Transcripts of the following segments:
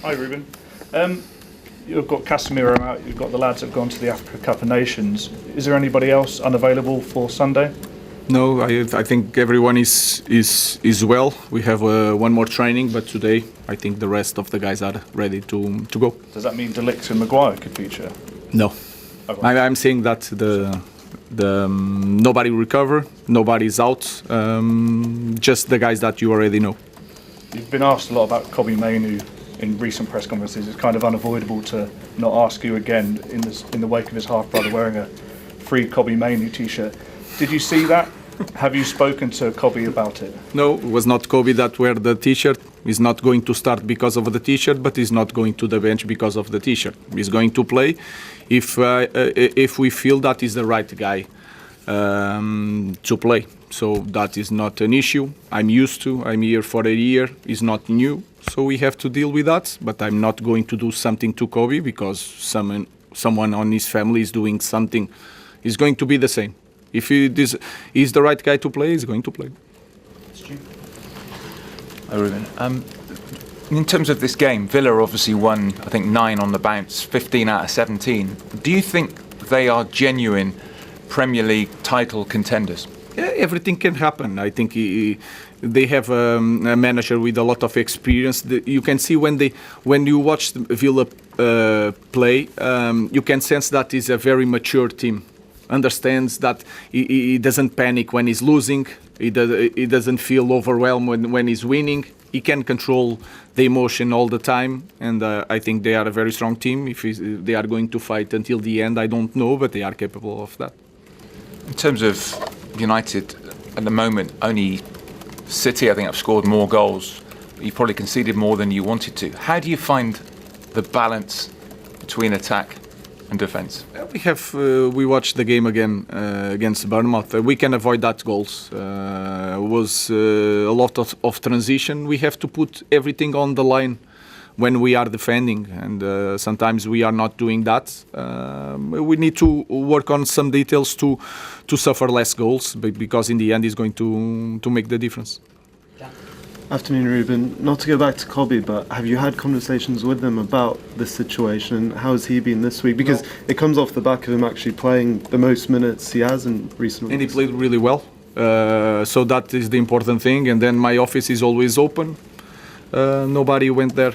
Hi, Ruben. You've got Casemiro out, you've got the lads that have gone to the Africa Cup of Nations. Is there anybody else unavailable for Sunday? No, I think everyone is well. We have one more training, but today I think the rest of the guys are ready to go. Does that mean De Ligt and Maguire could feature? No, Okay. I'm saying that the nobody recover, nobody's out, just the guys that you already know. You've been asked a lot about Kobbie Mainoo in recent press conferences. It's kind of unavoidable to not ask you again in the wake of his half-brother wearing a free Kobbie Mainoo t-shirt. Did you see that? Have you spoken to Kobbie about it? No, it was not Kobbie that wear the t-shirt. He's not going to start because of the t-shirt, but he's not going to the bench because of the t-shirt. He's going to play if we feel that is the right guy to play. So that is not an issue. I'm used to. I'm here for a year. It's not new, so we have to deal with that. But I'm not going to do something to Kobbie because someone on his family is doing something. It's going to be the same. If he's the right guy to play, he's going to play. Hi, Ruben. In terms of this game, Villa obviously won, I think, 9 on the bounce, 15 out of 17. Do you think they are genuine Premier League title contenders? Yeah, everything can happen. I think they have a manager with a lot of experience. You can see when you watch Villa play, you can sense that is a very mature team. Understands that he doesn't panic when he's losing. He doesn't feel overwhelmed when he's winning. He can control the emotion all the time, and I think they are a very strong team. If they are going to fight until the end, I don't know, but they are capable of that. In terms of United, at the moment, only City, I think, have scored more goals. You've probably conceded more than you wanted to. How do you find the balance between attack and defence? We watched the game again against Bournemouth. We can avoid that goals. Was a lot of transition. We have to put everything on the line when we are defending, and sometimes we are not doing that. We need to work on some details to suffer less goals, because in the end, it's going to make the difference. Afternoon, Ruben. Not to go back to Kobbie, but have you had conversations with him about this situation and how has he been this week? Because it comes off the back of him actually playing the most minutes he has in recent weeks. And he played really well. So that is the important thing. And then my office is always open. Nobody went there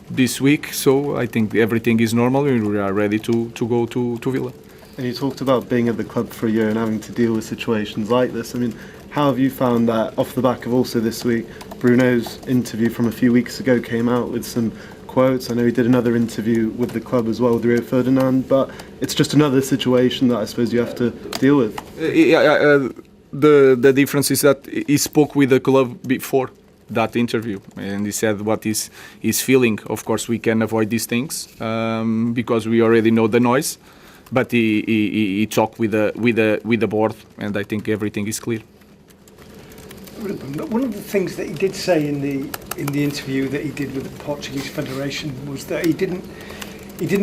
this week, so I think everything is normal and we are ready to go to Villa. And you talked about being at the club for a year and having to deal with situations like this. I mean, how have you found that off the back of also this week? Bruno's interview from a few weeks ago came out with some quotes. I know he did another interview with the club as well, with Rio Ferdinand, but it's just another situation that I suppose you have to deal with. The difference is that he spoke with the club before that interview and he said what is his feeling. Of course, we can avoid these things because we already know the noise, but he talked with the board, and I think everything is clear. One of the things that he did say in the interview that he did with the Portuguese Federation was that he didn't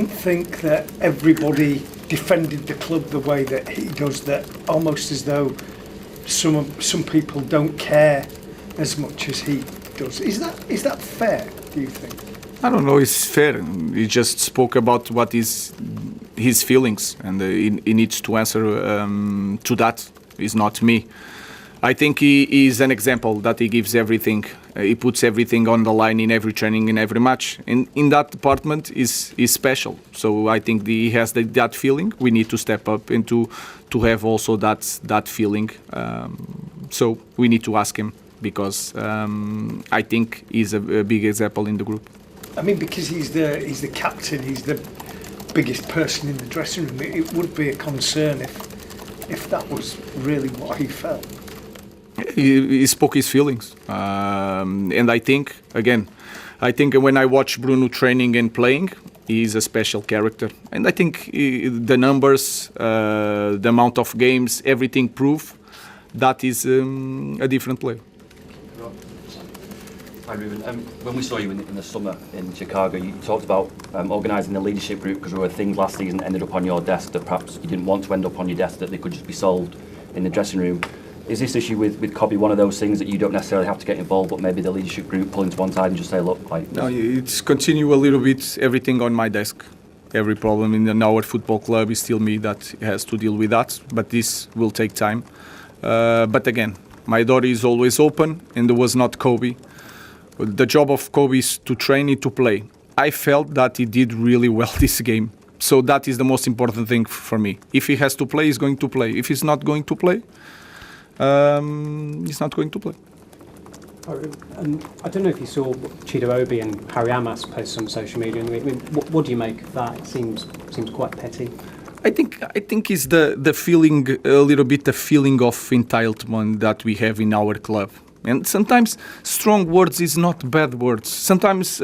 think that everybody defended the club the way that he does, that almost as though some people don't care as much as he does. Is that fair, do you think? I don't know, it's fair. He just spoke about what is his feelings, and he needs to answer to that. It's not me. I think he is an example that he gives everything. He puts everything on the line in every training, in every match. In that department is special. So I think he has that feeling. We need to step up and to have also that feeling. So we need to ask him, because I think he's a big example in the group. I mean, because he's the captain, he's the biggest person in the dressing room. It would be a concern if that was really what he felt. He spoke his feelings, and I think when I watch Bruno training and playing, he's a special character. And I think the numbers, the amount of games, everything prove that is a different player. Hi Ruben, when we saw you in the summer in Chicago, you talked about organising a leadership group because there were things last season that ended up on your desk that perhaps you didn't want to end up on your desk, that they could just be solved in the dressing room. Is this issue with Cobby one of those things that you don't necessarily have to get involved, but maybe the leadership group pull into one side and just say, look, like... No, it's continue a little bit everything on my desk. Every problem in our football club is still me that has to deal with that, but this will take time. But again, my door is always open, and there was not Kobe. The job of Kobe is to train and to play. I felt that he did really well this game. So that is the most important thing for me. If he has to play, he's going to play. If he's not going to play, he's not going to play. I don't know if you saw Chido Obi and Harry Amas post on social media in the week. I mean, what do you make of that? It seems quite petty. I think it's the feeling, a little bit the feeling of entitlement that we have in our club. And sometimes strong words is not bad words. Sometimes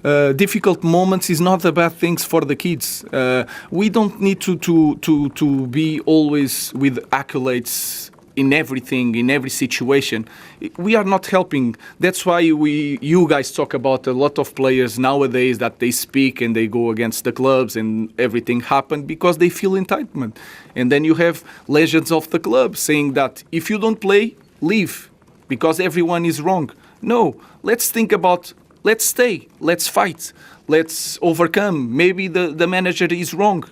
difficult moments is not the bad things for the kids. We don't need to be always with accolades in everything, in every situation. We are not helping. That's why you guys talk about a lot of players nowadays that they speak and they go against the clubs and everything happened because they feel entitlement. And then you have legends of the club saying that if you don't play, leave because everyone is wrong. No, let's think about, let's stay, let's fight, let's overcome. Maybe the manager is wrong.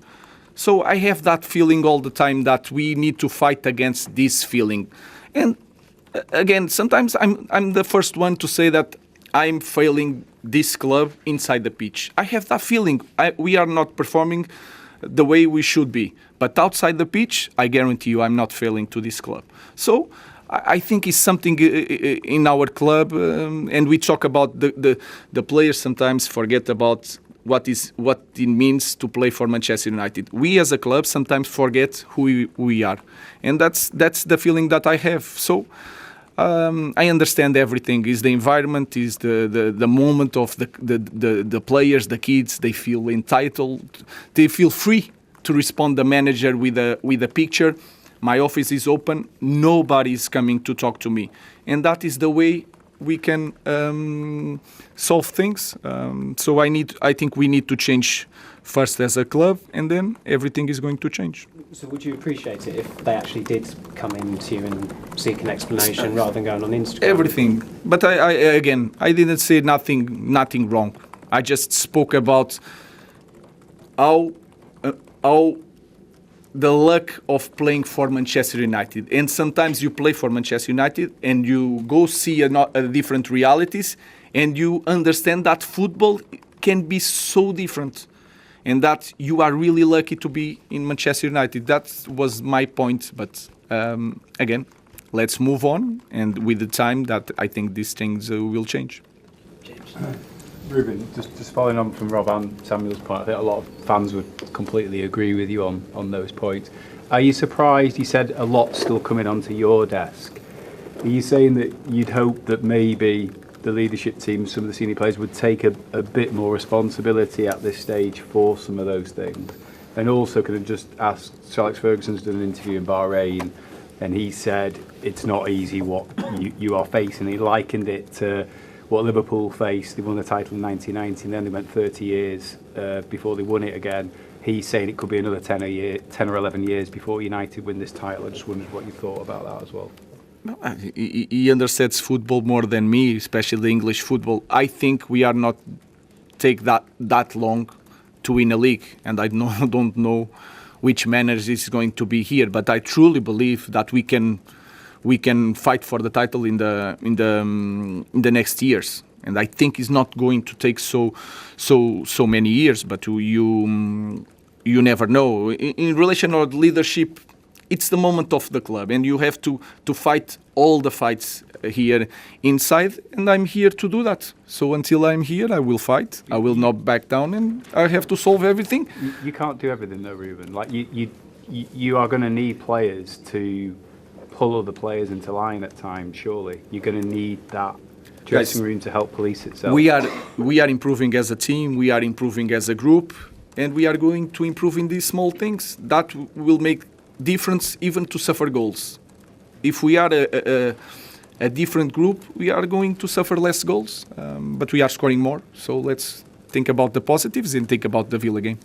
So I have that feeling all the time that we need to fight against this feeling. And again, sometimes I'm the first one to say that I'm failing this club inside the pitch. I have that feeling. We are not performing the way we should be. But outside the pitch, I guarantee you I'm not failing to this club. So I think it's something in our club, and we talk about the players sometimes forget about what it means to play for Manchester United. We as a club sometimes forget who we are, and that's the feeling that I have. So I understand everything. Is the environment, is the moment of the players, the kids. They feel entitled. They feel free to respond the manager with a picture. My office is open. Nobody is coming to talk to me, and that is the way we can solve things. So I think we need to change first as a club, and then everything is going to change. So would you appreciate it if they actually did come in to you and seek an explanation rather than going on Instagram? Everything. But I didn't say nothing wrong. I just spoke about how the luck of playing for Manchester United. And sometimes you play for Manchester United and you go see a different realities and you understand that football can be so different and that you are really lucky to be in Manchester United. That was my point. But again, let's move on. And with the time that I think these things will change. Ruben, just following on from Rob and Samuel's point, I think a lot of fans would completely agree with you on those points. Are you surprised? You said a lot still coming onto your desk. Are you saying that you'd hope that maybe the leadership team, some of the senior players, would take a bit more responsibility at this stage for some of those things? And also, could have just asked, Sir Alex Ferguson's done an interview in Bahrain, and he said it's not easy what you are facing. He likened it to what Liverpool faced. They won the title in 1990 and then they went 30 years before they won it again. He's saying it could be another 10 or 11 years before United win this title. I just wondered what you thought about that as well. He understands football more than me, especially English football. I think we are not take that long to win a league, and I don't know which manager is going to be here, but I truly believe that we can fight for the title in the next years, and I think it's not going to take so many years. But you never know. In relation to leadership, it's the moment of the club, and you have to fight all the fights here inside, and I'm here to do that. So until I'm here, I will fight. I will not back down, and I have to solve everything. You can't do everything though, Ruben. Like you are going to need players to pull other players into line at times. Surely you're going to need that dressing room to help police itself. We are improving as a team. We are improving as a group, and we are going to improve in these small things that will make difference, even to suffer goals. If we are a different group, we are going to suffer less goals, but we are scoring more. So let's think about the positives and think about the Villa game.